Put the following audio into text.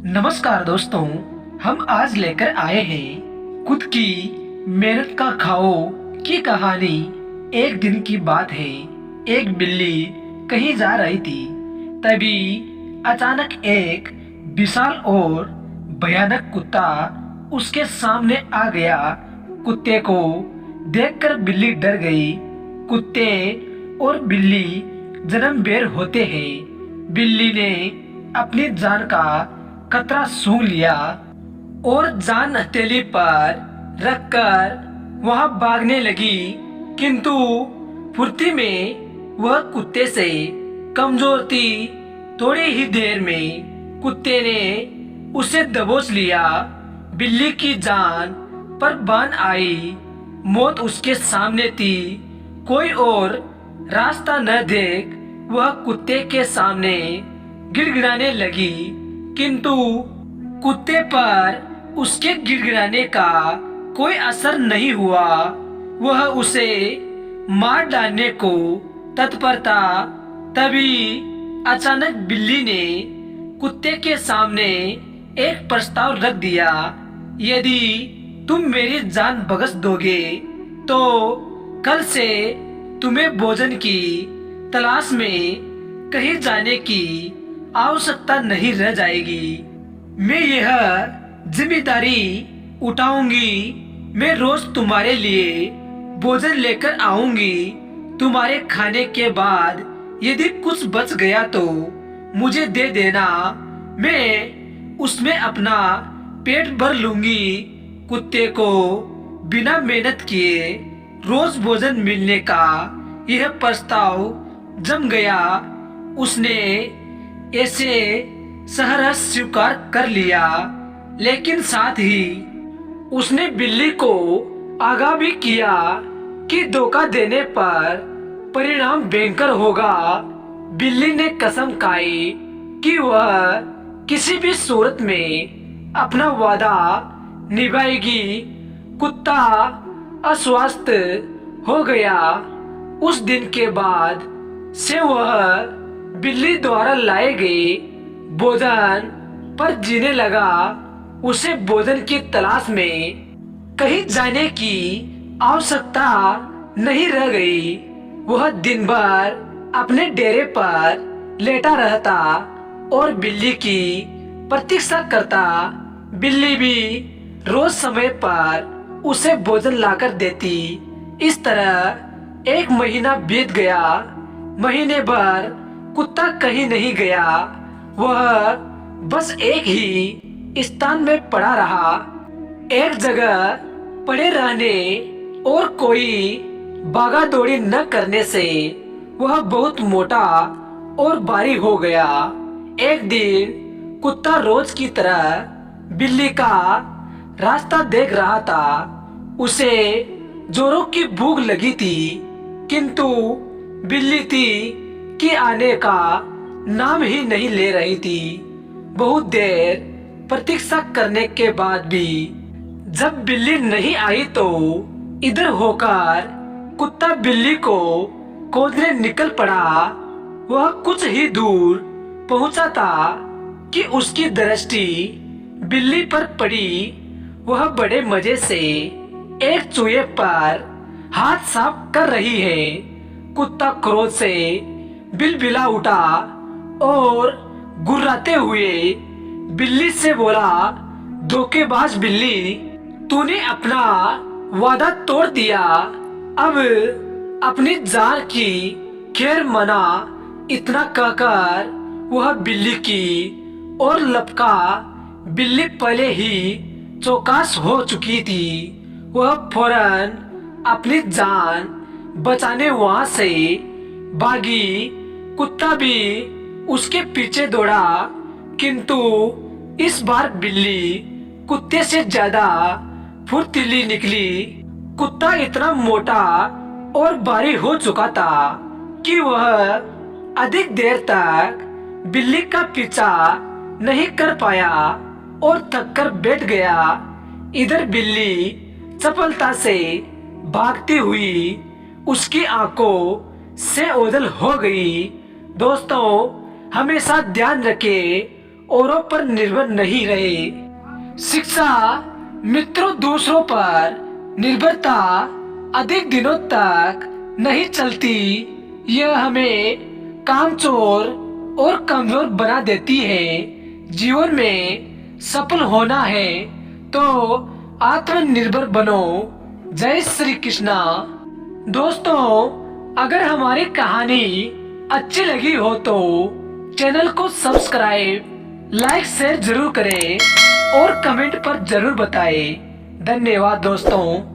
नमस्कार दोस्तों, हम आज लेकर आए हैं खुद की मेहनत का खाओ की कहानी। एक दिन की बात है, एक बिल्ली कहीं जा रही थी। तभी अचानक एक विशाल और भयानक कुत्ता उसके सामने आ गया। कुत्ते को देखकर बिल्ली डर गई। कुत्ते और बिल्ली जन्म बेर होते हैं। बिल्ली ने अपनी जान का खतरा सूंघ लिया और जान हथेली पर रखकर वहां भागने लगी, किंतु फुर्ती में वह कुत्ते से कमजोर थी। थोड़ी ही देर में कुत्ते ने उसे दबोच लिया। बिल्ली की जान पर बान आई। मौत उसके सामने थी। कोई और रास्ता न देख वह कुत्ते के सामने गिड़गिड़ाने लगी, किंतु कुत्ते पर उसके गिड़गिड़ाने का कोई असर नहीं हुआ। वह उसे मार डालने को तत्पर था। तभी अचानक बिल्ली ने कुत्ते के सामने एक प्रस्ताव रख दिया। यदि तुम मेरी जान बख्श दोगे तो कल से तुम्हें भोजन की तलाश में कहीं जाने की आवश्यकता नहीं रह जाएगी। मैं यह जिम्मेदारी उठाऊंगी। मैं रोज तुम्हारे लिए भोजन लेकर आऊंगी। तुम्हारे खाने के बाद यदि कुछ बच गया तो मुझे दे देना। मैं उसमें अपना पेट भर लूंगी। कुत्ते को बिना मेहनत किए रोज भोजन मिलने का यह प्रस्ताव जम गया। उसने ऐसे सहर्ष स्वीकार कर लिया, लेकिन साथ ही उसने बिल्ली को आगाह भी किया कि धोखा देने पर परिणाम भयंकर होगा। बिल्ली ने कसम खाई कि वह किसी भी सूरत में अपना वादा निभाएगी। कुत्ता अस्वस्थ हो गया। उस दिन के बाद से वह बिल्ली द्वारा लाए गए भोजन पर जीने लगा। उसे भोजन की तलाश में कहीं जाने की आवश्यकता नहीं रह गई। वह दिन भर अपने डेरे पर लेटा रहता और बिल्ली की प्रतीक्षा करता। बिल्ली भी रोज समय पर उसे भोजन लाकर देती। इस तरह एक महीना बीत गया। महीने भर कुत्ता कहीं नहीं गया। वह बस एक ही स्थान में पड़ा रहा। एक जगह पड़े रहने और कोई भागा दौड़ी न करने से वह बहुत मोटा और भारी हो गया। एक दिन कुत्ता रोज की तरह बिल्ली का रास्ता देख रहा था। उसे जोरों की भूख लगी थी, किंतु बिल्ली थी कि आने का नाम ही नहीं ले रही थी। बहुत देर प्रतीक्षा करने के बाद भी जब बिल्ली नहीं आई तो इधर होकर कुत्ता बिल्ली को खोजने निकल पड़ा। वह कुछ ही दूर पहुंचा था कि उसकी दृष्टि बिल्ली पर पड़ी। वह बड़े मजे से एक चूहे पर हाथ साफ कर रही है। कुत्ता क्रोध से बिलबिला उठा और गुर्राते हुए बिल्ली से बोला, धोखेबाज बिल्ली, तूने अपना वादा तोड़ दिया। अब अपनी जान की खैर मना। इतना कहकर वह बिल्ली की और लपका। बिल्ली पहले ही चौकस हो चुकी थी। वह फौरन अपनी जान बचाने वहां से भागी। कुत्ता भी उसके पीछे दौड़ा, किंतु इस बार बिल्ली कुत्ते से ज्यादा फुर्तीली निकली। कुत्ता इतना मोटा और भारी हो चुका था कि वह अधिक देर तक बिल्ली का पीछा नहीं कर पाया और थककर बैठ गया। इधर बिल्ली चपलता से भागती हुई उसकी आंखों से ओझल हो गई। दोस्तों, हमेशा ध्यान रखें औरों पर निर्भर नहीं रहे। शिक्षा मित्रों, दूसरों पर निर्भरता अधिक दिनों तक नहीं चलती। यह हमें कामचोर और कमजोर बना देती है। जीवन में सफल होना है तो आत्मनिर्भर बनो। जय श्री कृष्णा। दोस्तों, अगर हमारी कहानी अच्छी लगी हो तो चैनल को सब्सक्राइब, लाइक, शेयर जरूर करें और कमेंट पर जरूर बताएं। धन्यवाद दोस्तों।